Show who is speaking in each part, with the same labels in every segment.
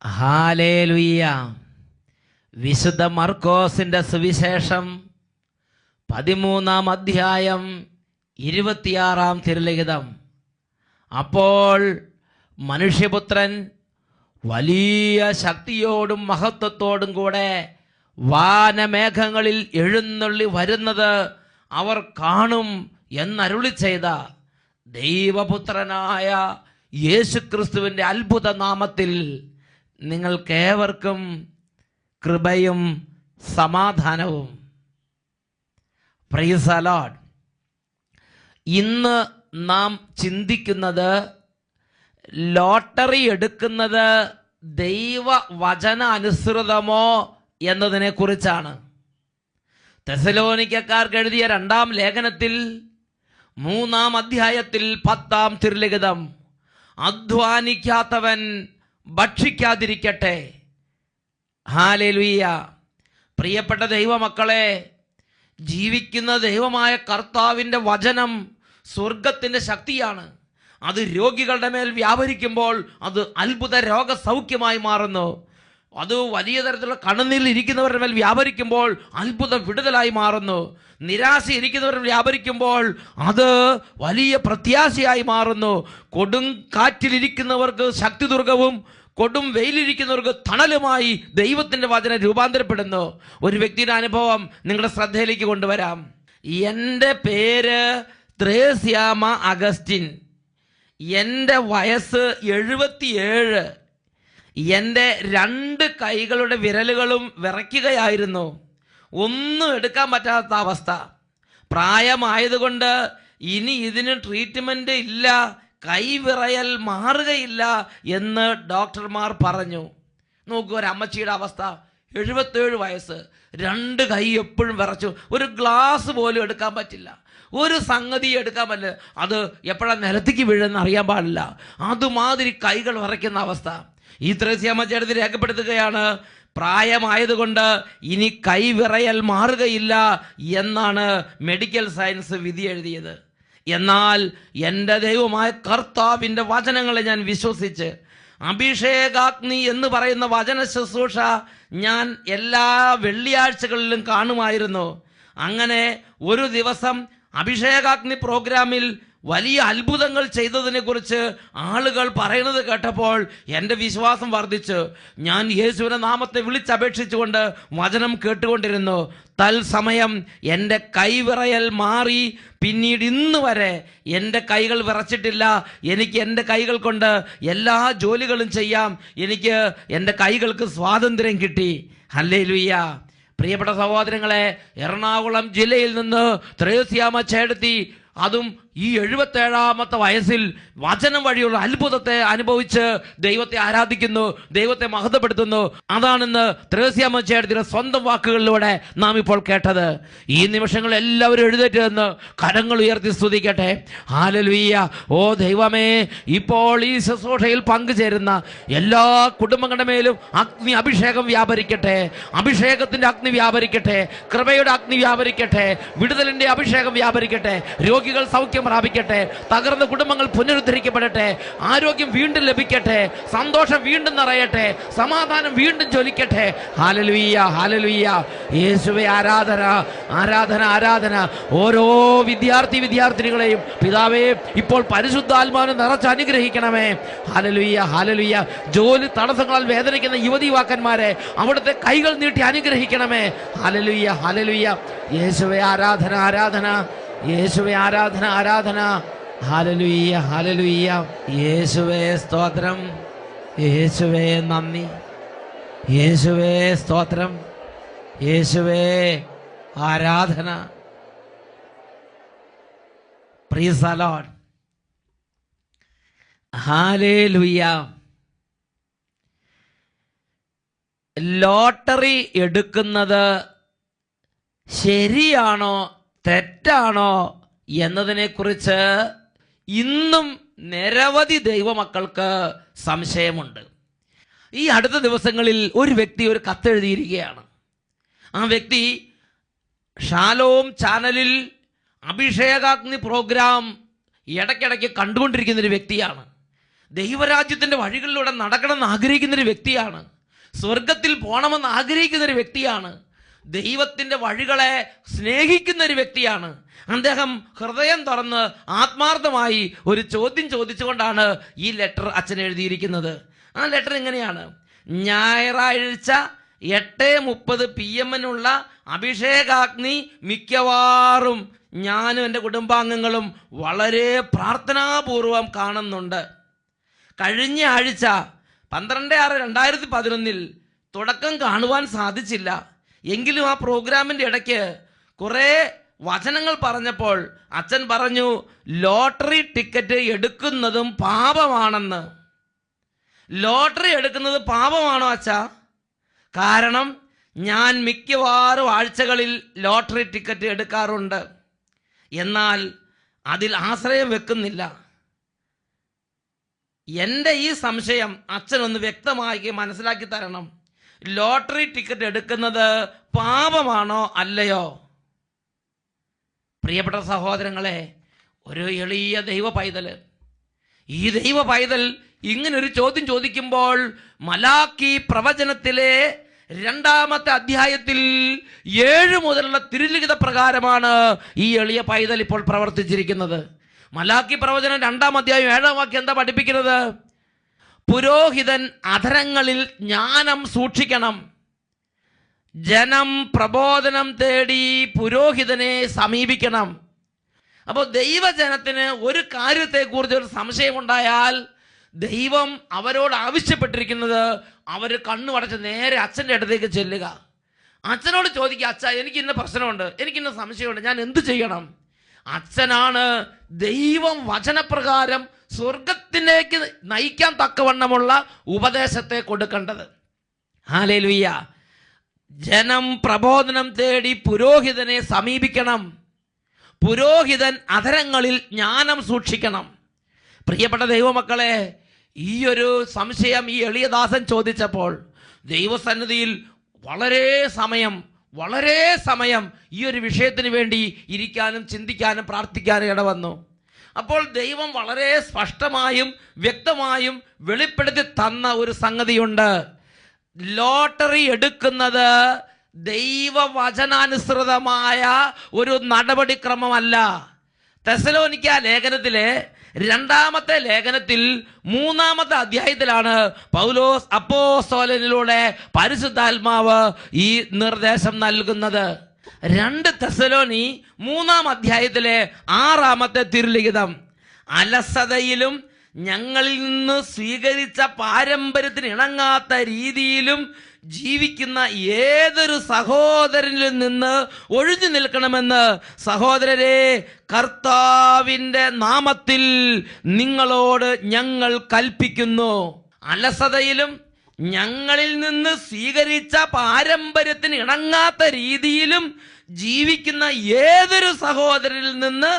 Speaker 1: Hallelujah. വിശുദ്ധ മർക്കോസിന്റെ സുവിശേഷം 13-ാം അധ്യായം 26-ാം തിരുലിഖിതം. അപ്പോൾ മനുഷ്യപുത്രൻ വലിയ ശക്തിയോടും മഹത്വത്തോടും കൂടെ വാനമേഘങ്ങളിൽ എഴുന്നള്ളി വരുന്നത് അവർ കാണും എന്നരുളി ചെയ്ത ദൈവപുത്രനായ യേശുക്രിസ്തുവിൻ്റെ അത്ഭുത നാമത്തിൽ നിങ്ങൾക്കേവർക്കും കൃപയും സമാധാനവും. Price the Lord. ഇന്ന് നാം ചിന്തിക്കുന്നത് ലോട്ടറി എടുക്കുന്നത് ദൈവവചന അനുസൃതമോ എന്നതിനെ കുറിച്ചാണ്. തെസ്സലോനിക്കക്കാർക്ക് എഴുതിയ 2-ാം ലേഖനത്തിൽ 3-ാം അധ്യായത്തിൽ 10-ാം തിരുലിഖിതം, അധ്വാനിക്കാത്തവൻ ഭക്ഷിക്കാതിരിക്കട്ടെ. ഹല്ലേലൂയ. പ്രിയപ്പെട്ട ദൈവമക്കളെ, ജീവിക്കുന്ന ദൈവമായ കർത്താവിൻ്റെ വചനം സ്വർഗത്തിൻ്റെ ശക്തിയാണ്. അത് രോഗികളുടെ മേൽ വ്യാപരിക്കുമ്പോൾ അത് അത്ഭുത രോഗസൗഖ്യമായി മാറുന്നു. അത് വലിയ തരത്തിലുള്ള കണ്ണുനീരിൽ ഇരിക്കുന്നവരുടെ മേൽ വ്യാപരിക്കുമ്പോൾ അത്ഭുത വിടുതലായി മാറുന്നു. നിരാശ ഇരിക്കുന്നവരിൽ വ്യാപരിക്കുമ്പോൾ അത് വലിയ പ്രത്യാശയായി മാറുന്നു. കൊടും കാറ്റിലിരിക്കുന്നവർക്ക് ശക്തിദുർഗവും കൊടും വെയിലിരിക്കുന്നവർക്ക് തണലുമായി ദൈവത്തിൻ്റെ വചനം രൂപാന്തരപ്പെടുന്നു. ഒരു വ്യക്തിയുടെ അനുഭവം നിങ്ങളുടെ ശ്രദ്ധയിലേക്ക് കൊണ്ടുവരാം. എൻ്റെ പേര് ത്രേസ്യാമ അഗസ്റ്റിൻ. എൻ്റെ വയസ്സ് 77. എൻ്റെ 2 കൈകളുടെ വിരലുകളും വിറയ്ക്കുകയായിരുന്നു. ഒന്നും എടുക്കാൻ പറ്റാത്ത അവസ്ഥ. പ്രായമായതുകൊണ്ട് ഇനി ഇതിന് ട്രീറ്റ്മെൻറ്റ് ഇല്ല, കൈവിറയൽ മാറുകയില്ല എന്ന് ഡോക്ടർമാർ പറഞ്ഞു. നോക്കൂ, ഒരു അമ്മച്ചിയുടെ അവസ്ഥ. 77 വയസ്സ്, 2 കൈ എപ്പോഴും വിറച്ചു. ഒരു ഗ്ലാസ് പോലും എടുക്കാൻ പറ്റില്ല, ഒരു സംഗതി എടുക്കാൻ പറ്റില്ല. അത് എപ്പോഴാണ് നിലത്തേക്ക് വീഴുന്ന അറിയാൻ പാടില്ല. അതുമാതിരി കൈകൾ വിറയ്ക്കുന്ന അവസ്ഥ. ഈ ത്രേസ്യാമ്മ ചേട്ടത്തി രേഖപ്പെടുത്തുകയാണ്, പ്രായമായതുകൊണ്ട് ഇനി കൈവിറയൽ മാറുകയില്ല എന്നാണ് മെഡിക്കൽ സയൻസ് വിധി എഴുതിയത്. എന്നാൽ എൻ്റെ ദൈവമായ കർത്താവിൻ്റെ വചനങ്ങളെ ഞാൻ വിശ്വസിച്ച് അഭിഷേകാഗ്നി എന്ന് പറയുന്ന വചന ശുശ്രൂഷ ഞാൻ എല്ലാ വെള്ളിയാഴ്ചകളിലും കാണുമായിരുന്നു. അങ്ങനെ ഒരു ദിവസം അഭിഷേകാഗ്നി പ്രോഗ്രാമിൽ വലിയ അത്ഭുതങ്ങൾ ചെയ്തതിനെക്കുറിച്ച് ആളുകൾ പറയുന്നത് കേട്ടപ്പോൾ എൻ്റെ വിശ്വാസം വർദ്ധിച്ചു. ഞാൻ യേശുവിൻ്റെ നാമത്തെ വിളിച്ചപേക്ഷിച്ചുകൊണ്ട് വചനം കേട്ടുകൊണ്ടിരുന്നു. തത്സമയം എൻ്റെ കൈവിറയൽ മാറി. പിന്നീട് ഇന്ന് വരെ എൻ്റെ കൈകൾ വിറച്ചിട്ടില്ല. എനിക്ക് എൻ്റെ കൈകൾ കൊണ്ട് എല്ലാ ജോലികളും ചെയ്യാം. എനിക്ക് എൻ്റെ കൈകൾക്ക് സ്വാതന്ത്ര്യം കിട്ടി. ഹല്ലേലൂയ. പ്രിയപ്പെട്ട സഹോദരങ്ങളെ, എറണാകുളം ജില്ലയിൽ നിന്ന് ത്രേസ്യാമ്മ ചേട്ടത്തി, അതും ഈ 77-ാമത്തെ വയസ്സിൽ വചനം വഴിയുള്ള അത്ഭുതത്തെ അനുഭവിച്ച് ദൈവത്തെ ആരാധിക്കുന്നു, ദൈവത്തെ മഹത്വപ്പെടുത്തുന്നു. അതാണെന്ന് ത്രേസ്യാമ്മ ചേട്ടത്തിയുടെ സ്വന്തം വാക്കുകളിലൂടെ നാം ഇപ്പോൾ കേട്ടത്. ഈ നിമിഷങ്ങൾ എല്ലാവരും എഴുന്നേറ്റ് നിന്ന് കരങ്ങൾ ഉയർത്തി സ്തുതിക്കട്ടെ. ഹല്ലേലൂയ. ഓ ദൈവമേ, ഇപ്പോൾ ഈ ശുശ്രൂഷയിൽ പങ്കുചേരുന്ന എല്ലാ കുടുംബങ്ങളുടെ മേലും അഗ്നി അഭിഷേകം വ്യാപരിക്കട്ടെ. അഭിഷേകത്തിൻ്റെ അഗ്നി വ്യാപരിക്കട്ടെ. കൃപയുടെ അഗ്നി വ്യാപരിക്കട്ടെ. വിടുതലിൻ്റെ അഭിഷേകം വ്യാപരിക്കട്ടെ. രോഗികൾ സൗഖ്യം പ്രാപിക്കട്ടെ. തകർന്ന കുടുംബങ്ങൾ പുനരുദ്ധരിക്കപ്പെടട്ടെ. ആരോഗ്യം വീണ്ടും ലഭിക്കട്ടെ. സന്തോഷം വീണ്ടും നിറയട്ടെ. സമാധാനം വീണ്ടും ജ്വലിക്കട്ടെ. Hallelujah, hallelujah. യേശുവേ ആരാധന, ആരാധന, ആരാധന. ഓരോ വിദ്യാർത്ഥിനികളെയും പിതാവേ ഇപ്പോൾ പരിശുദ്ധാത്മാവിനെ നിറച്ച് അനുഗ്രഹിക്കണമേ. Hallelujah, hallelujah. ജോലി തടസ്സങ്ങളാൽ വേദനിക്കുന്ന യുവതീവാക്കന്മാരെ അവിടുത്തെ കൈകൾ നീട്ടി അനുഗ്രഹിക്കണമേ. Hallelujah, hallelujah. യേശുവേ ആരാധന, ആരാധന. യേശുവേ ആരാധന, ആരാധന. Hallelujah, hallelujah. യേശുവേ സ്തോത്രം. യേശുവേ നന്ദി. യേശുവേ സ്തോത്രം. യേശുവേ ആരാധന. Price the Lord. Hallelujah. Lottery എടുക്കുന്നത് ശരിയാണോ തെറ്റാണോ എന്നതിനെക്കുറിച്ച് ഇന്നും നിരവധി ദൈവമക്കൾക്ക് സംശയമുണ്ട്. ഈ അടുത്ത ദിവസങ്ങളിൽ ഒരു വ്യക്തി ഒരു കത്തെഴുതിയിരിക്കുകയാണ്. ആ വ്യക്തി ഷാലോം ചാനലിൽ അഭിഷേകാഗ്നി പ്രോഗ്രാം ഇടയ്ക്കിടയ്ക്ക് കണ്ടുകൊണ്ടിരിക്കുന്നൊരു വ്യക്തിയാണ്. ദൈവരാജ്യത്തിൻ്റെ വഴികളിലൂടെ നടക്കണമെന്ന് ആഗ്രഹിക്കുന്നൊരു വ്യക്തിയാണ്. സ്വർഗത്തിൽ പോകണമെന്ന് ആഗ്രഹിക്കുന്നൊരു വ്യക്തിയാണ്. ദൈവത്തിൻ്റെ വഴികളെ സ്നേഹിക്കുന്നൊരു വ്യക്തിയാണ്. അദ്ദേഹം ഹൃദയം തുറന്ന് ആത്മാർത്ഥമായി ഒരു ചോദ്യം ചോദിച്ചുകൊണ്ടാണ് ഈ ലെറ്റർ അച്ഛൻ എഴുതിയിരിക്കുന്നത്. ആ ലെറ്റർ ഇങ്ങനെയാണ്: ഞായറാഴ്ച 8:30 PM അഭിഷേകാഗ്നി മിക്കവാറും ഞാനും എൻ്റെ കുടുംബാംഗങ്ങളും വളരെ പ്രാർത്ഥനാപൂർവം കാണുന്നുണ്ട്. കഴിഞ്ഞ ആഴ്ച 12/6/2011 തുടക്കം കാണുവാൻ സാധിച്ചില്ല. എങ്കിലും ആ പ്രോഗ്രാമിൻ്റെ ഇടയ്ക്ക് കുറേ വചനങ്ങൾ പറഞ്ഞപ്പോൾ അച്ഛൻ പറഞ്ഞു, ലോട്ടറി ടിക്കറ്റ് എടുക്കുന്നതും പാപമാണെന്ന്. ലോട്ടറി എടുക്കുന്നത് പാപമാണോ അച്ഛാ? കാരണം ഞാൻ മിക്കവാറും ആഴ്ചകളിൽ ലോട്ടറി ടിക്കറ്റ് എടുക്കാറുണ്ട്, എന്നാൽ അതിൽ ആശ്രയം വെക്കുന്നില്ല. എൻ്റെ ഈ സംശയം അച്ഛനൊന്ന് വ്യക്തമായി മനസ്സിലാക്കി തരണം. ലോട്ടറി ടിക്കറ്റ് എടുക്കുന്നത് പാപമാണോ അല്ലയോ? പ്രിയപ്പെട്ട സഹോദരങ്ങളെ, ഒരു എളിയ ദൈവ പൈതൽ, ഈ ദൈവ പൈതൽ ഇങ്ങനൊരു ചോദ്യം ചോദിക്കുമ്പോൾ മലാക്കി പ്രവചനത്തിലെ 2-ാമത്തെ അധ്യായത്തിൽ 7 മുതലുള്ള തിരുലിഖിത പ്രകാരമാണ് ഈ എളിയ പൈതൽ ഇപ്പോൾ പ്രവർത്തിച്ചിരിക്കുന്നത്. മലാക്കി പ്രവചനം 2-ാം അധ്യായം 7-ാം വാക്യം എന്താ പഠിപ്പിക്കുന്നത്? പുരോഹിതൻ അധരങ്ങളിൽ ജ്ഞാനം സൂക്ഷിക്കണം. ജനം പ്രബോധനം തേടി പുരോഹിതനെ സമീപിക്കണം. അപ്പോൾ ദൈവജനത്തിന് ഒരു കാര്യത്തെക്കുറിച്ച് ഒരു സംശയമുണ്ടായാൽ ദൈവം അവരോട് ആവശ്യപ്പെട്ടിരിക്കുന്നത് അവർ കണ്ണുമടച്ച് നേരെ അച്ഛൻ്റെ അടുത്തേക്ക് ചെല്ലുക. അച്ഛനോട് ചോദിക്കുക, അച്ഛാ എനിക്ക് ഇന്ന പ്രശ്നമുണ്ട്, എനിക്കിന്ന സംശയമുണ്ട്, ഞാൻ എന്ത് ചെയ്യണം? അച്ഛനാണ് ദൈവം വചനപ്രകാരം സ്വർഗത്തിലേക്ക് നയിക്കാൻ തക്കവണ്ണമുള്ള ഉപദേശത്തെ കൊടുക്കേണ്ടത്. ഹല്ലേലൂയ. ജനം പ്രബോധനം തേടി പുരോഹിതനെ സമീപിക്കണം. പുരോഹിതൻ അധരങ്ങളിൽ ജ്ഞാനം സൂക്ഷിക്കണം. പ്രിയപ്പെട്ട ദൈവമക്കളെ, ഈ ഒരു സംശയം ഈ എളിയദാസൻ ചോദിച്ചപ്പോൾ ദൈവസന്നിധിയിൽ വളരെ സമയം ഈ ഒരു വിഷയത്തിന് വേണ്ടി ഇരിക്കാനും ചിന്തിക്കാനും പ്രാർത്ഥിക്കാനും ഇടവന്നു. അപ്പോൾ ദൈവം വളരെ സ്പഷ്ടമായും വ്യക്തമായും വെളിപ്പെടുത്തി തന്ന ഒരു സംഗതിയുണ്ട്. ലോട്ടറി എടുക്കുന്നത് ദൈവവചനാനുസൃതമായ ഒരു നടപടിക്രമമല്ല. തെസ്സലോനിക്ക ലേഖനത്തിലെ 2-ാമത്തെ ലേഖനത്തിൽ 3-ാമത്തെ അധ്യായത്തിലാണ് പൗലോസ് അപ്പോസ്തലനിലൂടെ പരിശുദ്ധാത്മാവ് ഈ നിർദ്ദേശം നൽകുന്നത്. 2 തെസ്സലോനി 3-ാം അധ്യായത്തിലെ 6-ാമത്തെ തിരുലിഖിതം, അലസതയിലും ഞങ്ങളിൽ നിന്ന് സ്വീകരിച്ച പാരമ്പര്യത്തിന് ഇണങ്ങാത്ത രീതിയിലും ജീവിക്കുന്ന ഏതൊരു സഹോദരനിൽ നിന്ന് ഒഴിഞ്ഞു നിൽക്കണമെന്ന് സഹോദരരെ കർത്താവിൻ്റെ നാമത്തിൽ നിങ്ങളോട് ഞങ്ങൾ കൽപ്പിക്കുന്നു. അലസതയിലും ഞങ്ങളിൽ നിന്ന് സ്വീകരിച്ച പാരമ്പര്യത്തിന് ഇണങ്ങാത്ത രീതിയിലും ജീവിക്കുന്ന ഏതൊരു സഹോദരനിൽ നിന്ന്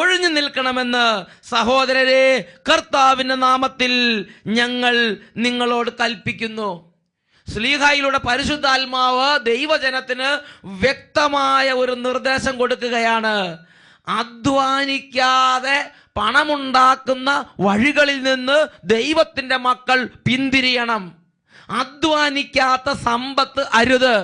Speaker 1: ഒഴിഞ്ഞു നിൽക്കണമെന്ന് സഹോദരരെ കർത്താവിൻ്റെ നാമത്തിൽ ഞങ്ങൾ നിങ്ങളോട് കൽപ്പിക്കുന്നു. ശ്ലീഹായിലൂടെ പരിശുദ്ധാത്മാവ് ദൈവജനത്തിന് വ്യക്തമായ ഒരു നിർദ്ദേശം കൊടുക്കുകയാണ്. അധ്വാനിക്കാതെ പണമുണ്ടാക്കുന്ന വഴികളിൽ നിന്ന് ദൈവത്തിൻ്റെ മക്കൾ പിന്തിരിയണം. അധ്വാനിക്കാത്ത സമ്പത്ത് അരുത്.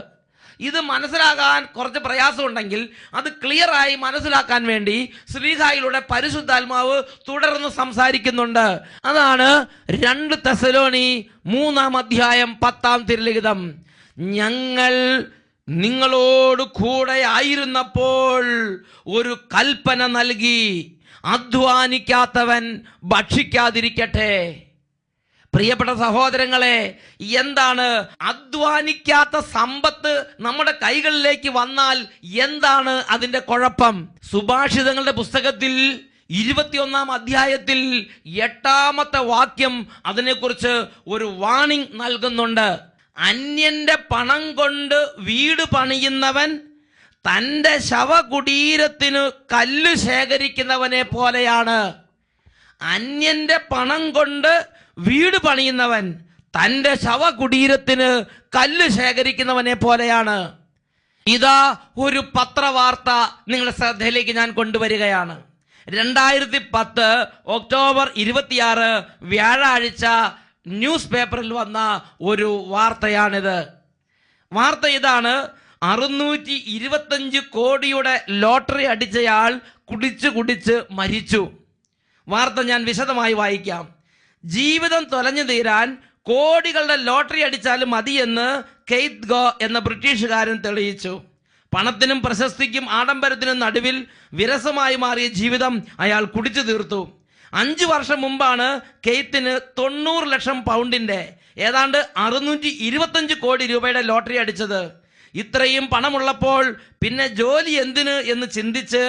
Speaker 1: ഇത് മനസ്സിലാക്കാൻ കുറച്ച് പ്രയാസമുണ്ടെങ്കിൽ അത് ക്ലിയറായി മനസ്സിലാക്കാൻ വേണ്ടി ശ്ലീഹായിലൂടെ പരിശുദ്ധാത്മാവ് തുടർന്ന് സംസാരിക്കുന്നുണ്ട്. അതാണ് 2 തെസ്സലോനി 3-ാം അധ്യായം 10-ാം തിരുലിഖിതം. ഞങ്ങൾ നിങ്ങളോട് കൂടെ ആയിരുന്നപ്പോൾ ഒരു കൽപ്പന നൽകി, അധ്വാനിക്കാത്തവൻ ഭക്ഷിക്കാതിരിക്കട്ടെ. പ്രിയപ്പെട്ട സഹോദരങ്ങളെ, എന്താണ് അധ്വാനിക്കാത്ത സമ്പത്ത് നമ്മുടെ കൈകളിലേക്ക് വന്നാൽ എന്താണ് അതിൻ്റെ കുഴപ്പം? സുഭാഷിതങ്ങളുടെ പുസ്തകത്തിൽ 21-ാം അധ്യായത്തിൽ 8-ാമത്തെ വാക്യം അതിനെക്കുറിച്ച് ഒരു വാണിംഗ് നൽകുന്നുണ്ട്. അന്യന്റെ പണം കൊണ്ട് വീട് പണിയുന്നവൻ തൻ്റെ ശവകുടീരത്തിന് കല്ല് ശേഖരിക്കുന്നവനെ പോലെയാണ്. അന്യന്റെ പണം കൊണ്ട് വീട് പണിയുന്നവൻ തൻ്റെ ശവകുടീരത്തിന് കല്ല് ശേഖരിക്കുന്നവനെ പോലെയാണ്. ഇതാ ഒരു പത്രവാർത്ത നിങ്ങളുടെ ശ്രദ്ധയിലേക്ക് ഞാൻ കൊണ്ടുവരികയാണ്. 2010 ഒക്ടോബർ 26 വ്യാഴാഴ്ച ന്യൂസ് പേപ്പറിൽ വന്ന ഒരു വാർത്തയാണിത്. വാർത്ത ഇതാണ്: 625 കോടിയുടെ ലോട്ടറി അടിച്ചയാൾ കുടിച്ച് മരിച്ചു. വാർത്ത ഞാൻ വിശദമായി വായിക്കാം. ജീവിതം തൊലഞ്ഞു തീരാൻ കോടികളുടെ ലോട്ടറി അടിച്ചാലും മതിയെന്ന് കെയ്ത്ത് ഗോ എന്ന ബ്രിട്ടീഷുകാരൻ തെളിയിച്ചു. പണത്തിനും പ്രശസ്തിക്കും ആഡംബരത്തിനും നടുവിൽ വിരസമായി മാറിയ ജീവിതം അയാൾ കുടിച്ചു തീർത്തു. 5 വർഷം മുമ്പാണ് കെയ്ത്തിന് 90 ലക്ഷം പൗണ്ടിന്റെ ഏതാണ്ട് 625 കോടി രൂപയുടെ ലോട്ടറി അടിച്ചത്. ഇത്രയും പണമുള്ളപ്പോൾ പിന്നെ ജോലി എന്തിന് എന്ന് ചിന്തിച്ച്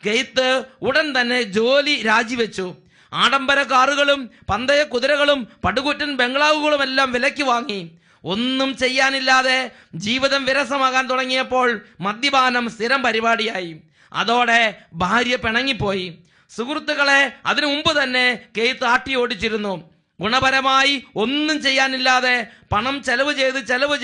Speaker 1: കെയ്ത്ത് ഉടൻ തന്നെ ജോലി രാജിവെച്ചു. ആഡംബര കാറുകളും പന്തയ കുതിരകളും പടുകൂറ്റൻ ബംഗ്ലാവുകളും എല്ലാം വിലയ്ക്ക് വാങ്ങി. ഒന്നും ചെയ്യാനില്ലാതെ ജീവിതം വിരസമാകാൻ തുടങ്ങിയപ്പോൾ മദ്യപാനം സ്ഥിരം പരിപാടിയായി. അതോടെ ഭാര്യ പിണങ്ങിപ്പോയി. സുഹൃത്തുക്കളെ അതിനു മുമ്പ് തന്നെ കെയ്ത്ത് ആട്ടി ഓടിച്ചിരുന്നു. ഗുണപരമായി ഒന്നും ചെയ്യാനില്ലാതെ പണം ചെലവ്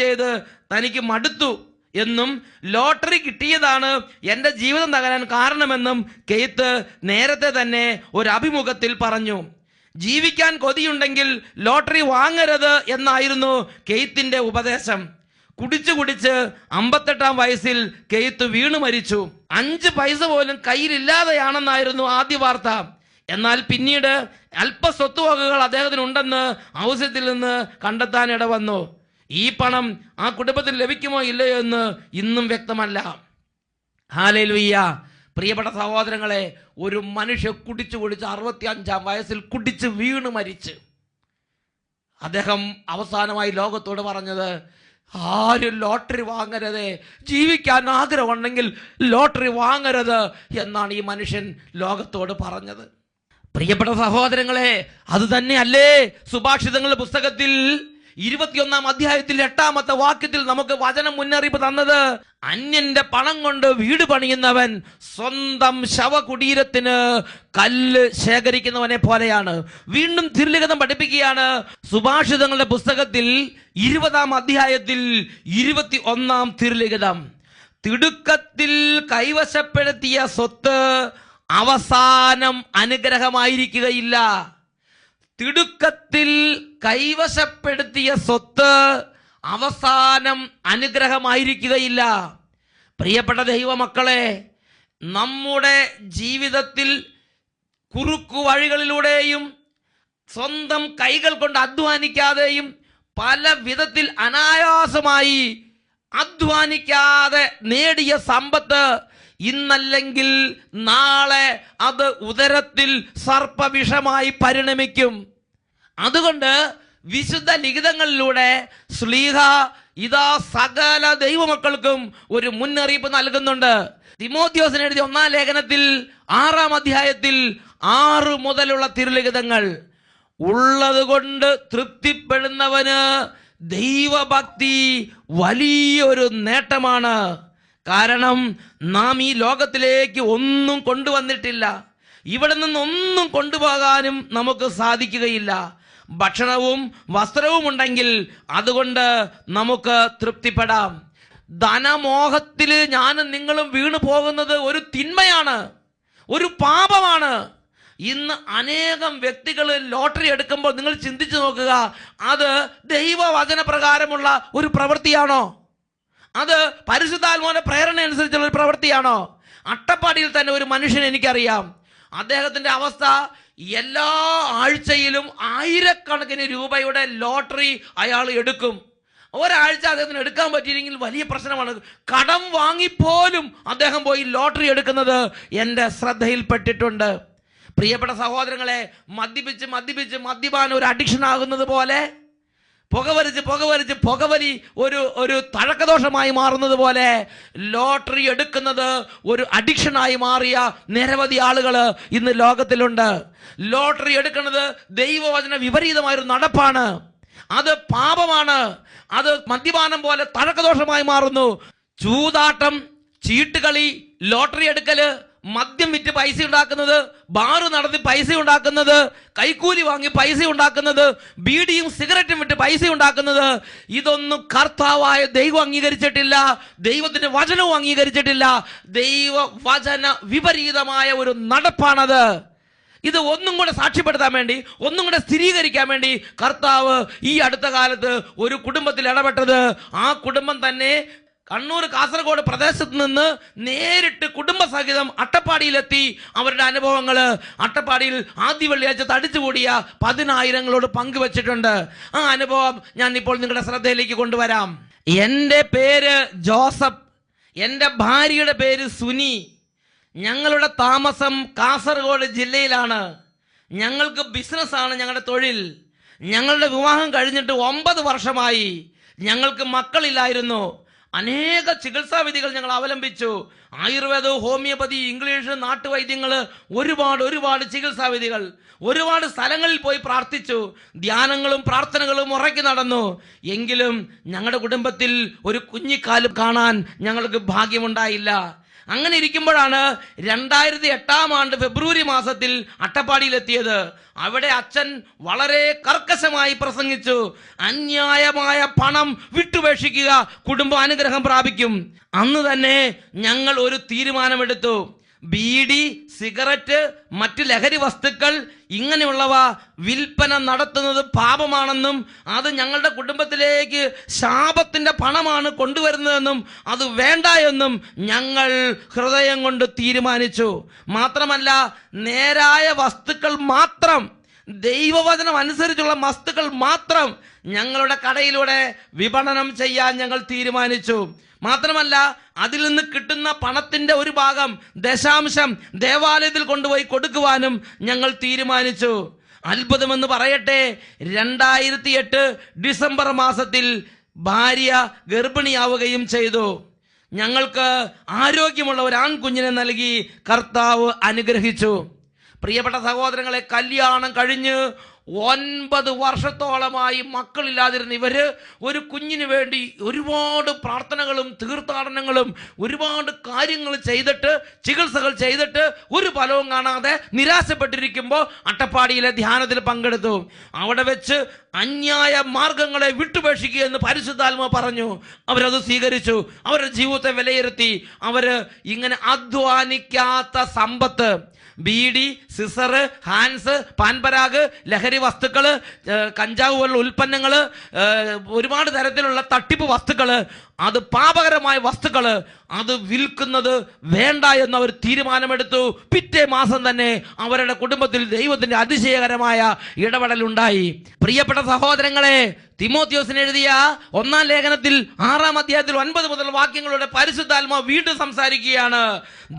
Speaker 1: ചെയ്ത് തനിക്ക് മടുത്തു എന്നും ലോട്ടറി കിട്ടിയതാണ് എൻ്റെ ജീവിതം തകരാൻ കാരണമെന്നും കെയ്ത്ത് നേരത്തെ തന്നെ ഒരു അഭിമുഖത്തിൽ പറഞ്ഞു. ജീവിക്കാൻ കൊതിയുണ്ടെങ്കിൽ ലോട്ടറി വാങ്ങരുത് എന്നായിരുന്നു കെയ്ത്തിന്റെ ഉപദേശം. കുടിച്ച് 58-ാം വയസ്സിൽ കെയ്ത്ത് വീണു മരിച്ചു. 5 പൈസ പോലും കയ്യിലില്ലാതെയാണെന്നായിരുന്നു ആദ്യ വാർത്ത. എന്നാൽ പിന്നീട് അല്പ സ്വത്തുവകകൾ അദ്ദേഹത്തിനുണ്ടെന്ന് ഔഷധത്തിൽ നിന്ന് കണ്ടെത്താനിട വന്നു. ഈ പണം ആ കുടുംബത്തിന് ലഭിക്കുമോ ഇല്ലയോ എന്ന് ഇന്നും വ്യക്തമല്ല. ഹല്ലേലൂയ. പ്രിയപ്പെട്ട സഹോദരങ്ങളെ, ഒരു മനുഷ്യ കുടിച്ച് 65-ാം വയസ്സിൽ കുടിച്ച് വീണ് മരിച്ച് അദ്ദേഹം അവസാനമായി ലോകത്തോട് പറഞ്ഞത്, ആരും ലോട്ടറി വാങ്ങരുത്, ജീവിക്കാൻ ആഗ്രഹമുണ്ടെങ്കിൽ ലോട്ടറി വാങ്ങരുത് എന്നാണ് ഈ മനുഷ്യൻ ലോകത്തോട് പറഞ്ഞത്. പ്രിയപ്പെട്ട സഹോദരങ്ങളെ, അത് തന്നെയല്ലേ സുഭാഷിതങ്ങളുടെ പുസ്തകത്തിൽ 21-ാം അധ്യായത്തിൽ 8-ാമത്തെ വാക്യത്തിൽ നമുക്ക് വചനം മുന്നറിയിപ്പ് തന്നത്? അന്യന്റെ പണം കൊണ്ട് വീട് പണിയുന്നവൻ സ്വന്തം ശവകുടീരത്തിന് കല്ല് ശേഖരിക്കുന്നവനെ പോലെയാണ്. വീണ്ടും തിരുലിഖിതം പഠിപ്പിക്കുകയാണ്. സുഭാഷിതങ്ങളുടെ പുസ്തകത്തിൽ 20-ാം അധ്യായത്തിൽ 21-ാം തിരുലിഖിതം, തിടുക്കത്തിൽ കൈവശപ്പെടുത്തിയ സ്വത്ത് അവസാനം അനുഗ്രഹമായിരിക്കുകയില്ല. തിടുക്കത്തിൽ കൈവശപ്പെടുത്തിയ സ്വത്ത് അവസാനം അനുഗ്രഹമായിരിക്കുകയില്ല. പ്രിയപ്പെട്ട ദൈവമക്കളെ, നമ്മുടെ ജീവിതത്തിൽ കുറുക്കു വഴികളിലൂടെയും സ്വന്തം കൈകൾ കൊണ്ട് അധ്വാനിക്കാതെയും പല വിധത്തിൽ അനായാസമായി അധ്വാനിക്കാതെ നേടിയ സമ്പത്ത് ഇന്നല്ലെങ്കിൽ നാളെ അത് ഉദരത്തിൽ സർപ്പവിഷമായി പരിണമിക്കും. അതുകൊണ്ട് വിശുദ്ധ ലിഖിതങ്ങളിലൂടെ ശ്ലീഹ ഇതാ സകല ദൈവമക്കൾക്കും ഒരു മുന്നറിയിപ്പ് നൽകുന്നുണ്ട്. തിമോഥെയോസിന് എഴുതിയ 1-ാം ലേഖനത്തിൽ 6-ാം അധ്യായത്തിൽ 6 മുതലുള്ള തിരുലിഖിതങ്ങൾ, ഉള്ളത് കൊണ്ട് തൃപ്തിപ്പെടുന്നവന് ദൈവഭക്തി വലിയൊരു നേട്ടമാണ്. കാരണം നാം ഈ ലോകത്തിലേക്ക് ഒന്നും കൊണ്ടുവന്നിട്ടില്ല, ഇവിടെ നിന്നൊന്നും കൊണ്ടുപോകാനും നമുക്ക് സാധിക്കുകയില്ല. ഭക്ഷണവും വസ്ത്രവും ഉണ്ടെങ്കിൽ അതുകൊണ്ട് നമുക്ക് തൃപ്തിപ്പെടാം. ധനമോഹത്തിൽ ഞാനും നിങ്ങളും വീണു പോകുന്നത് ഒരു തിന്മയാണ്, ഒരു പാപമാണ്. ഇന്ന് അനേകം വ്യക്തികൾ ലോട്ടറി എടുക്കുമ്പോൾ നിങ്ങൾ ചിന്തിച്ചു നോക്കുക, അത് ദൈവവചന പ്രകാരമുള്ള ഒരു പ്രവൃത്തിയാണോ? അത് പരിശുദ്ധാത്മാവിന്റെ പ്രേരണ അനുസരിച്ചുള്ള ഒരു പ്രവൃത്തിയാണോ? അട്ടപ്പാടിയിൽ തന്നെ ഒരു മനുഷ്യനെ എനിക്കറിയാം. അദ്ദേഹത്തിന്റെ അവസ്ഥ, എല്ലാ ആഴ്ചയിലും 1000-കണക്കിന് രൂപയുടെ ലോട്ടറി അയാൾ എടുക്കും. ഒരാഴ്ച അദ്ദേഹത്തിന് എടുക്കാൻ പറ്റിയില്ലെങ്കിൽ വലിയ പ്രശ്നമാണ്. കടം വാങ്ങിപ്പോലും അദ്ദേഹം പോയി ലോട്ടറി എടുക്കുന്നത് എൻ്റെ ശ്രദ്ധയിൽപ്പെട്ടിട്ടുണ്ട്. പ്രിയപ്പെട്ട സഹോദരങ്ങളെ, മദ്യപിച്ച് മദ്യപാനം ഒരു അഡിക്ഷൻ ആകുന്നത് പോലെ, പുകവലി ഒരു തഴക്കദോഷമായി മാറുന്നത് പോലെ, ലോട്ടറി എടുക്കുന്നത് ഒരു അഡിക്ഷനായി മാറിയ നിരവധി ആളുകൾ ഇന്ന് ലോകത്തിലുണ്ട്. ലോട്ടറി എടുക്കുന്നത് ദൈവവചന വിപരീതമായൊരു നടപ്പാണ്. അത് പാപമാണ്. അത് മദ്യപാനം പോലെ തഴക്കദോഷമായി മാറുന്നു. ചൂതാട്ടം, ചീട്ടുകളി, ലോട്ടറി എടുക്കല്, മദ്യം വിറ്റ് പൈസ ഉണ്ടാക്കുന്നത്, ബാറ് നടത്തി പൈസ ഉണ്ടാക്കുന്നത്, കൈക്കൂലി വാങ്ങി പൈസ ഉണ്ടാക്കുന്നത്, ബീഡിയും സിഗരറ്റും വിറ്റ് പൈസ ഉണ്ടാക്കുന്നത്, ഇതൊന്നും കർത്താവായ ദൈവം അംഗീകരിച്ചിട്ടില്ല. ദൈവത്തിന്റെ വചനവും അംഗീകരിച്ചിട്ടില്ല. ദൈവ വചന വിപരീതമായ ഒരു നടപ്പാണത്. ഇത് ഒന്നും കൂടെ സാക്ഷ്യപ്പെടുത്താൻ വേണ്ടി, ഒന്നും കൂടെ സ്ഥിരീകരിക്കാൻ വേണ്ടി കർത്താവ് ഈ അടുത്ത കാലത്ത് ഒരു കുടുംബത്തിൽ ഇടപെട്ടത്. ആ കുടുംബം തന്നെ കണ്ണൂർ കാസർഗോഡ് പ്രദേശത്ത് നിന്ന് നേരിട്ട് കുടുംബസഹിതം അട്ടപ്പാടിയിലെത്തി അവരുടെ അനുഭവങ്ങൾ അട്ടപ്പാടിയിൽ ആദ്യ വെള്ളിയാഴ്ച തടിച്ചുകൂടിയ 10,000 പങ്കുവച്ചിട്ടുണ്ട്. ആ അനുഭവം ഞാൻ ഇപ്പോൾ നിങ്ങളുടെ ശ്രദ്ധയിലേക്ക് കൊണ്ടുവരാം. എൻ്റെ പേര് ജോസഫ്, എൻ്റെ ഭാര്യയുടെ പേര് സുനി. ഞങ്ങളുടെ താമസം കാസർഗോഡ് ജില്ലയിലാണ്. ഞങ്ങൾക്ക് ബിസിനസ്സാണ് ഞങ്ങളുടെ തൊഴിൽ. ഞങ്ങളുടെ വിവാഹം കഴിഞ്ഞിട്ട് 9 വർഷമായി. ഞങ്ങൾക്ക് മക്കളില്ലായിരുന്നു. അനേക ചികിത്സാവിധികൾ ഞങ്ങൾ അവലംബിച്ചു. ആയുർവേദവും ഹോമിയോപ്പതി, ഇംഗ്ലീഷ്, നാട്ടുവൈദ്യങ്ങൾ, ഒരുപാട് ചികിത്സാവിധികൾ. ഒരുപാട് സ്ഥലങ്ങളിൽ പോയി പ്രാർത്ഥിച്ചു. ധ്യാനങ്ങളും പ്രാർത്ഥനകളും ഉറക്കി നടന്നു. എങ്കിലും ഞങ്ങളുടെ കുടുംബത്തിൽ ഒരു കുഞ്ഞിക്കാലും കാണാൻ ഞങ്ങൾക്ക് ഭാഗ്യമുണ്ടായില്ല. അങ്ങനെ ഇരിക്കുമ്പോഴാണ് 2008 ഫെബ്രുവരി മാസത്തിൽ അട്ടപ്പാടിയിലെത്തിയത്. അവിടെ അച്ഛൻ വളരെ കർക്കശമായി പ്രസംഗിച്ചു. അന്യായമായ പണം വിട്ടുപേക്ഷിക്കുക, കുടുംബം അനുഗ്രഹം പ്രാപിക്കും. അന്ന് തന്നെ ഞങ്ങൾ ഒരു തീരുമാനമെടുത്തു. ബീഡി, സിഗരറ്റ്, മറ്റ് ലഹരി വസ്തുക്കൾ ഇങ്ങനെയുള്ളവ വിൽപ്പന നടത്തുന്നത് പാപമാണെന്നും അത് ഞങ്ങളുടെ കുടുംബത്തിലേക്ക് ശാപത്തിന്റെ പണമാണ് കൊണ്ടുവരുന്നതെന്നും അത് വേണ്ട എന്നും ഞങ്ങൾ ഹൃദയം കൊണ്ട് തീരുമാനിച്ചു. മാത്രമല്ല, നേരായ വസ്തുക്കൾ മാത്രം, ദൈവവചനം അനുസരിച്ചുള്ള വസ്തുക്കൾ മാത്രം ഞങ്ങളുടെ കടയിലൂടെ വിപണനം ചെയ്യാൻ ഞങ്ങൾ തീരുമാനിച്ചു. മാത്രമല്ല, അതിൽ നിന്ന് കിട്ടുന്ന പണത്തിന്റെ ഒരു ഭാഗം, ദശാംശം, ദേവാലയത്തിൽ കൊണ്ടുപോയി കൊടുക്കുവാനും ഞങ്ങൾ തീരുമാനിച്ചു. അത്ഭുതമെന്ന് പറയട്ടെ, 2008 ഡിസംബർ മാസത്തിൽ ഭാര്യ ഗർഭിണിയാവുകയും ചെയ്തു. ഞങ്ങൾക്ക് ആരോഗ്യമുള്ള ഒരു ആൺകുഞ്ഞിനെ നൽകി കർത്താവ് അനുഗ്രഹിച്ചു. പ്രിയപ്പെട്ട സഹോദരങ്ങളെ, കല്യാണം കഴിഞ്ഞ് 9 വർഷത്തോളമായി മക്കളില്ലാതിരുന്ന ഇവര് ഒരു കുഞ്ഞിന് വേണ്ടി ഒരുപാട് പ്രാർത്ഥനകളും തീർത്ഥാടനങ്ങളും ഒരുപാട് കാര്യങ്ങൾ ചെയ്തിട്ട്, ചികിത്സകൾ ചെയ്തിട്ട് ഒരു ഫലവും കാണാതെ നിരാശപ്പെട്ടിരിക്കുമ്പോൾ അട്ടപ്പാടിയിലെ ധ്യാനത്തിൽ പങ്കെടുത്തു. അവിടെ വെച്ച് അന്യായ മാർഗങ്ങളെ വിട്ടുപേക്ഷിക്കുക എന്ന് പരിശുദ്ധാത്മാവ് പറഞ്ഞു. അവരത് സ്വീകരിച്ചു. അവരുടെ ജീവിതത്തെ വിലയിരുത്തി. അവര് ഇങ്ങനെ അധ്വാനിക്കാത്ത സമ്പത്ത്, ബീഡി, സിസറ്, ഹാൻസ്, പാൻപരാഗ്, ലഹരി വസ്തുക്കൾ, കഞ്ചാവ് പോലുള്ള ഉൽപ്പന്നങ്ങൾ, ഒരുപാട് തരത്തിലുള്ള തട്ടിപ്പ് വസ്തുക്കൾ, അത് പാപകരമായ വസ്തുക്കൾ, അത് വിൽക്കുന്നത് വേണ്ട എന്ന് അവർ തീരുമാനമെടുത്തു. പിറ്റേ മാസം തന്നെ അവരുടെ കുടുംബത്തിൽ ദൈവത്തിന്റെ അതിശയകരമായ ഇടപെടലുണ്ടായി. പ്രിയപ്പെട്ട സഹോദരങ്ങളെ, തിമോത്തിയോസിന് എഴുതിയ 1-ാം ലേഖനത്തിൽ 6-ാം അധ്യായത്തിൽ 9 മുതൽ വാക്യങ്ങളുടെ പരിശുദ്ധാത്മാവ് വീണ്ടും സംസാരിക്കുകയാണ്.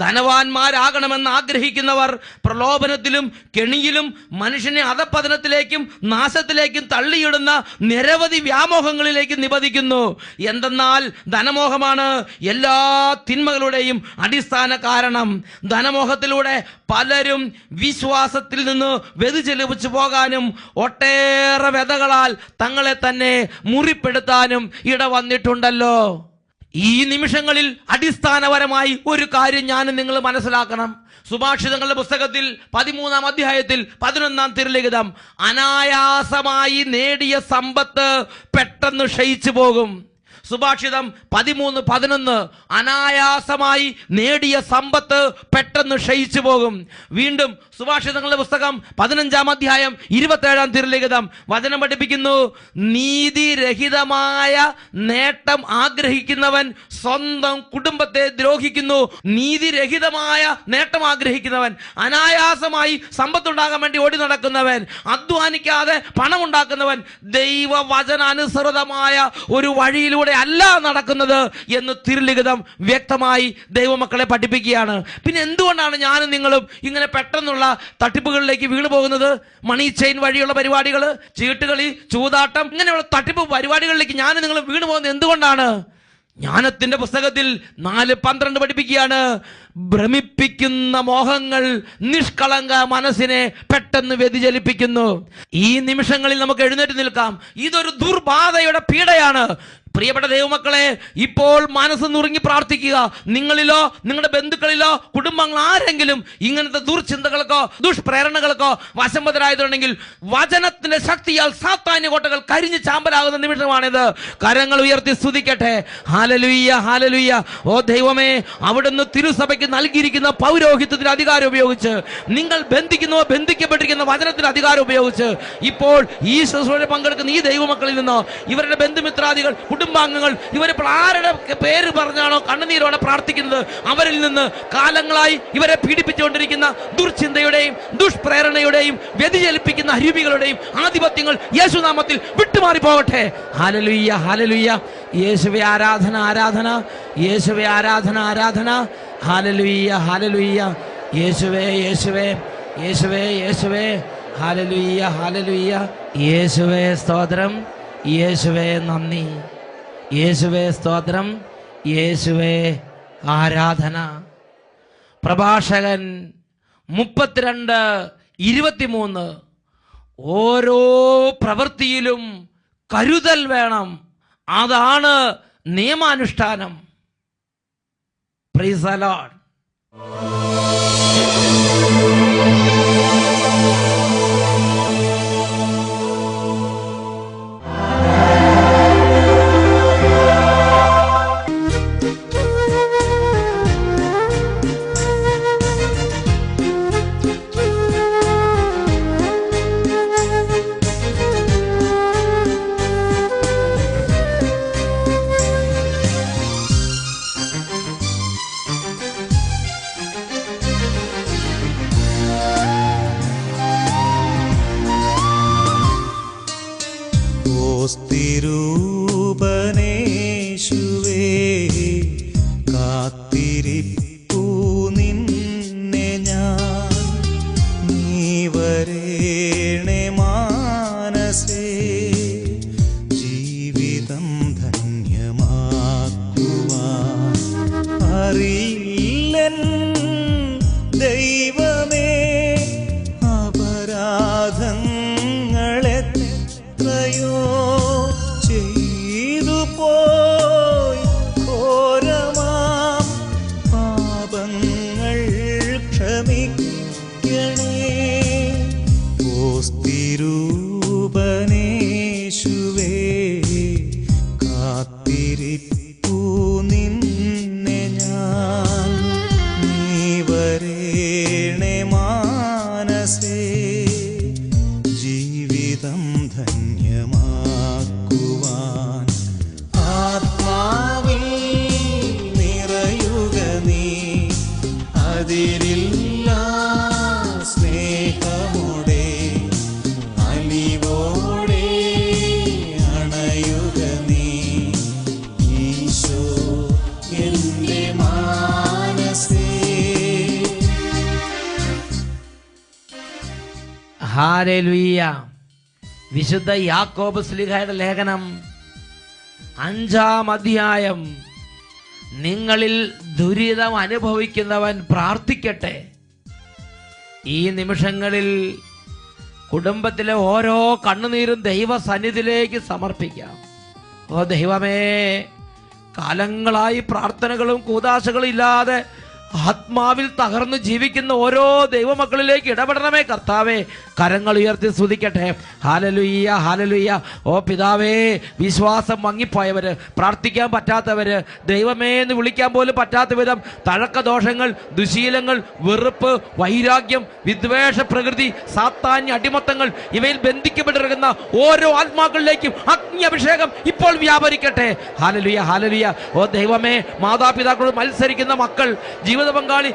Speaker 1: ധനവാന്മാരാകണമെന്ന് ആഗ്രഹിക്കുന്നവർ പ്രലോഭനത്തിലും കെണിയിലും മനുഷ്യനെ അധപതനത്തിലേക്കും നാശത്തിലേക്കും തള്ളിയിടുന്ന നിരവധി വ്യാമോഹങ്ങളിലേക്ക് നിപതിക്കുന്നു. എന്തെന്നാൽ ധനമോഹമാണ് എല്ലാ തിന്മകളുടെയും അടിസ്ഥാന കാരണം. ധനമോഹത്തിലൂടെ പലരും വിശ്വാസത്തിൽ നിന്ന് വ്യതിചലിച്ചു പോകാനും ഒട്ടേറെ വ്യതകളാൽ തങ്ങളെ തന്നെ മുറിപ്പെടുത്താനും ഇടവന്നിട്ടുണ്ടല്ലോ. ഈ നിമിഷങ്ങളിൽ അടിസ്ഥാനപരമായി ഒരു കാര്യം ഞാൻ നിങ്ങൾ മനസ്സിലാക്കണം. സുഭാഷിതങ്ങളുടെ പുസ്തകത്തിൽ 13-ാം അധ്യായത്തിൽ 11-ാം തിരുലിഖിതം, അനായാസമായി നേടിയ സമ്പത്ത് പെട്ടെന്ന് ക്ഷയിച്ചു പോകും. സുഭാഷിതം 13:11, അനായാസമായി നേടിയ സമ്പത്ത് പെട്ടെന്ന് ക്ഷയിച്ചു പോകും. വീണ്ടും സുഭാഷിതങ്ങളുടെ പുസ്തകം 15-ാം അധ്യായം 27-ാം തിരുലിഖിതം വചനം പഠിപ്പിക്കുന്നു, നീതിരഹിതമായ നേട്ടം ആഗ്രഹിക്കുന്നവൻ സ്വന്തം കുടുംബത്തെ ദ്രോഹിക്കുന്നു. നീതിരഹിതമായ നേട്ടം ആഗ്രഹിക്കുന്നവൻ, അനായാസമായി സമ്പത്തുണ്ടാകാൻ വേണ്ടി ഓടി നടക്കുന്നവൻ, അധ്വാനിക്കാതെ പണം ഉണ്ടാക്കുന്നവൻ ദൈവവചനാനുസൃതമായ ഒരു വഴിയിലൂടെ അല്ല നടക്കുന്നത് എന്ന് തിരുലിഖിതം വ്യക്തമായി ദൈവമക്കളെ പഠിപ്പിക്കുകയാണ്. പിന്നെ എന്തുകൊണ്ടാണ് ഞാനും നിങ്ങളും ഇങ്ങനെ പെട്ടെന്നുള്ള തട്ടിപ്പുകളിലേക്ക് വീണു പോകുന്നത്? മണി ചെയിൻ വഴിയുള്ള പരിപാടികൾ, ചീട്ടുകളി, ചൂതാട്ടം, ഇങ്ങനെയുള്ള തട്ടിപ്പ് പരിപാടികളിലേക്ക് ഞാനും നിങ്ങളും വീണു പോകുന്നത് എന്തുകൊണ്ടാണ്? ജ്ഞാനത്തിന്റെ പുസ്തകത്തിൽ 4:12 പഠിപ്പിക്കുകയാണ്, ഭ്രമിപ്പിക്കുന്ന മോഹങ്ങൾ നിഷ്കളങ്ക മനസ്സിനെ പെട്ടെന്ന് വ്യതിചലിപ്പിക്കുന്നു. ഈ നിമിഷങ്ങളിൽ നമുക്ക് എഴുന്നേറ്റ് നിൽക്കാം. ഇതൊരു ദുർബാധയുടെ പീഡയാണ്. പ്രിയപ്പെട്ട ദൈവമക്കളെ, ഇപ്പോൾ മനസ്സ് നുറുങ്ങി പ്രാർത്ഥിക്കുക. നിങ്ങളിലോ നിങ്ങളുടെ ബന്ധുക്കളിലോ കുടുംബങ്ങൾ ആരെങ്കിലും ഇങ്ങനത്തെ ദുർചിന്തകൾക്കോ ദുഷ്പ്രേരണകൾക്കോ വശംവദരായതുണ്ടെങ്കിൽ വചനത്തിന്റെ ശക്തിയാൽ സാത്താന്യ കോട്ടകൾ കരിഞ്ഞ് ചാമ്പലാകുന്ന നിമിഷമാണിത്. കരങ്ങൾ ഉയർത്തി സ്തുതിക്കട്ടെ. Hallelujah, hallelujah. ഓ ദൈവമേ, അവിടുന്ന് തിരുസഭയ്ക്ക് നൽകിയിരിക്കുന്ന പൗരോഹിത്യത്തിന് അധികാരം ഉപയോഗിച്ച്, നിങ്ങൾ ബന്ധിക്കപ്പെട്ടിരിക്കുന്ന വചനത്തിന് അധികാരം ഉപയോഗിച്ച്, ഇപ്പോൾ ഈ ശുശ്രൂഷയിൽ പങ്കെടുക്കുന്ന ഈ ദൈവമക്കളിൽ നിന്ന്, ഇവരുടെ ബന്ധുമിത്രാദികൾ, കുടുംബാംഗങ്ങൾ, ഇവരിപ്പോൾ ആരുടെ പേര് പറഞ്ഞാണോ കണ്ണുനീരോടെ പ്രാർത്ഥിക്കുന്നത്, അവരിൽ നിന്ന് കാലങ്ങളായി ഇവരെ പീഡിപ്പിച്ചുകൊണ്ടിരിക്കുന്ന ദുർചിന്തയുടെയും ദുഷ്പ്രേരണയുടെയും വ്യതിചലിപ്പിക്കുന്ന അരൂപികളുടെയും ആധിപത്യങ്ങൾ യേശുനാമത്തിൽ വിട്ടുമാറി പോകട്ടെ. Hallelujah, hallelujah. യേശുവേ ആരാധന, ആരാധന. യേശുവേ ആരാധന, ആരാധന. Hallelujah, hallelujah. യേശുവേ, യേശുവേ, യേശുവേ, യേശുവേ. Hallelujah, hallelujah. യേശുവേ സ്തോത്രം, യേശുവേ നന്ദി, യേശുവേ സ്തോത്രം, യേശുവേ ആരാധന. പ്രഭാഷകൻ 32:23. ഓരോ പ്രവൃത്തിയിലും കരുതൽ വേണം, അതാണ് നിയമാനുഷ്ഠാനം. Praise the lord.
Speaker 2: തിരൂപനേശുവേ, കാത്തിരിപ്പൂ നിന്നെ ഞാൻ, നീ വരേണേ മാനസേ, ജീവിതം ധന്യമാക്കുവാൻ. അറിയില്ലൻ ദൈവമേ അപരാധങ്ങളെത്രയോ ചെയ്തു പോയി, ഘോരമാം പാപങ്ങൾ ക്ഷമിക്കണേ. ഓസ്തിരൂപനേശുവേ, കാത്തിരിപ്പൂ നിന്നെ ഞാൻ, നീ വരേണേ മാനസേ, ജീവിതം ധന്യമാക്കുവാൻ. ആത്മാവിൽ നിറയുക നീ, അതിരില്ലാ സ്നേഹമോടെ, അലിവോടെ അണയുക നീ, ഈശോ എൻ്റെ മാനസേ.
Speaker 1: ഹല്ലേലൂയ. വിശുദ്ധ യാക്കോബ് ശ്ലീഹായുടെ ലേഖനം 5-ാം അധ്യായം. നിങ്ങളിൽ ദുരിതം അനുഭവിക്കുന്നവൻ പ്രാർത്ഥിക്കട്ടെ. ഈ നിമിഷങ്ങളിൽ കുടുംബത്തിലെ ഓരോ കണ്ണുനീരും ദൈവസന്നിധിയിലേക്ക് സമർപ്പിക്കാം. ഓ ദൈവമേ, കാലങ്ങളായി പ്രാർത്ഥനകളും കൂദാശകളും ഇല്ലാതെ ആത്മാവിൽ തകർന്ന് ജീവിക്കുന്ന ഓരോ ദൈവമക്കളിലേക്ക് ഇടപെടണമേ കർത്താവേ. കരങ്ങൾ ഉയർത്തി സ്തുതിക്കട്ടെ. Hallelujah, hallelujah. ഓ പിതാവേ, വിശ്വാസം മങ്ങിപ്പോയവര്, പ്രാർത്ഥിക്കാൻ പറ്റാത്തവര്, ദൈവമേ എന്ന് വിളിക്കാൻ പോലും പറ്റാത്ത വിധം തഴക്കദോഷങ്ങൾ, ദുശീലങ്ങൾ, വെറുപ്പ്, വൈരാഗ്യം, വിദ്വേഷ പ്രകൃതി, സാത്താന്യ അടിമത്തങ്ങൾ, ഇവയിൽ ബന്ധിക്കപ്പെട്ടിരിക്കുന്ന ഓരോ ആത്മാക്കളിലേക്കും അഗ്നി അഭിഷേകം ഇപ്പോൾ വ്യാപരിക്കട്ടെ. Hallelujah, hallelujah. ഓ ദൈവമേ, മാതാപിതാക്കളോട് മത്സരിക്കുന്ന മക്കൾ, ജീവിത പങ്കാളി,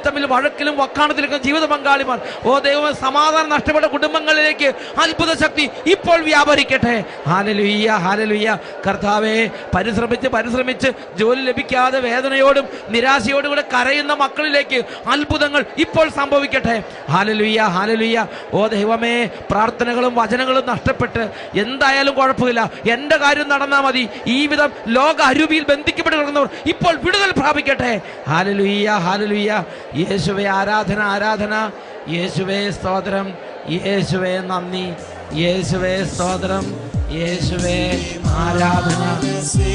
Speaker 1: തമ്മിൽ വഴക്കിലും വക്കാണത്തിലും ജീവിത പങ്കാളിമാർ, ഓ ദൈവമേ, സമാധാനം നഷ്ടപ്പെട്ട കുടുംബങ്ങളിലേക്ക് അത്ഭുത ശക്തി ഇപ്പോൾ വ്യാപരിക്കട്ടെ. Hallelujah, hallelujah. കർത്താവേ, പരിശ്രമിച്ച് ജോലി ലഭിക്കാതെ വേദനയോടും നിരാശയോടും കൂടെ കരയുന്ന മക്കളിലേക്ക് അത്ഭുതങ്ങൾ ഇപ്പോൾ സംഭവിക്കട്ടെ. Hallelujah, hallelujah. ഓ ദൈവമേ, പ്രാർത്ഥനകളും വചനങ്ങളും നഷ്ടപ്പെട്ട് എന്തായാലും കുഴപ്പമില്ല, എൻ്റെ കാര്യം നടന്നാൽ മതി, ഈ വിധം ലോക അരൂപിയിൽ ബന്ധിക്കപ്പെട്ട് കിടക്കുന്നവർ ഇപ്പോൾ വിടുതൽ പ്രാപിക്കട്ടെ. Hallelujah, hallelujah. യേശുവേ ആരാധന, ആരാധന. യേശുവേ സ്തോത്രം, യേശുവേ നന്ദി, യേശുവേ സ്തോത്രം, യേശുവേ ആരാധന,
Speaker 2: മനസ്സേ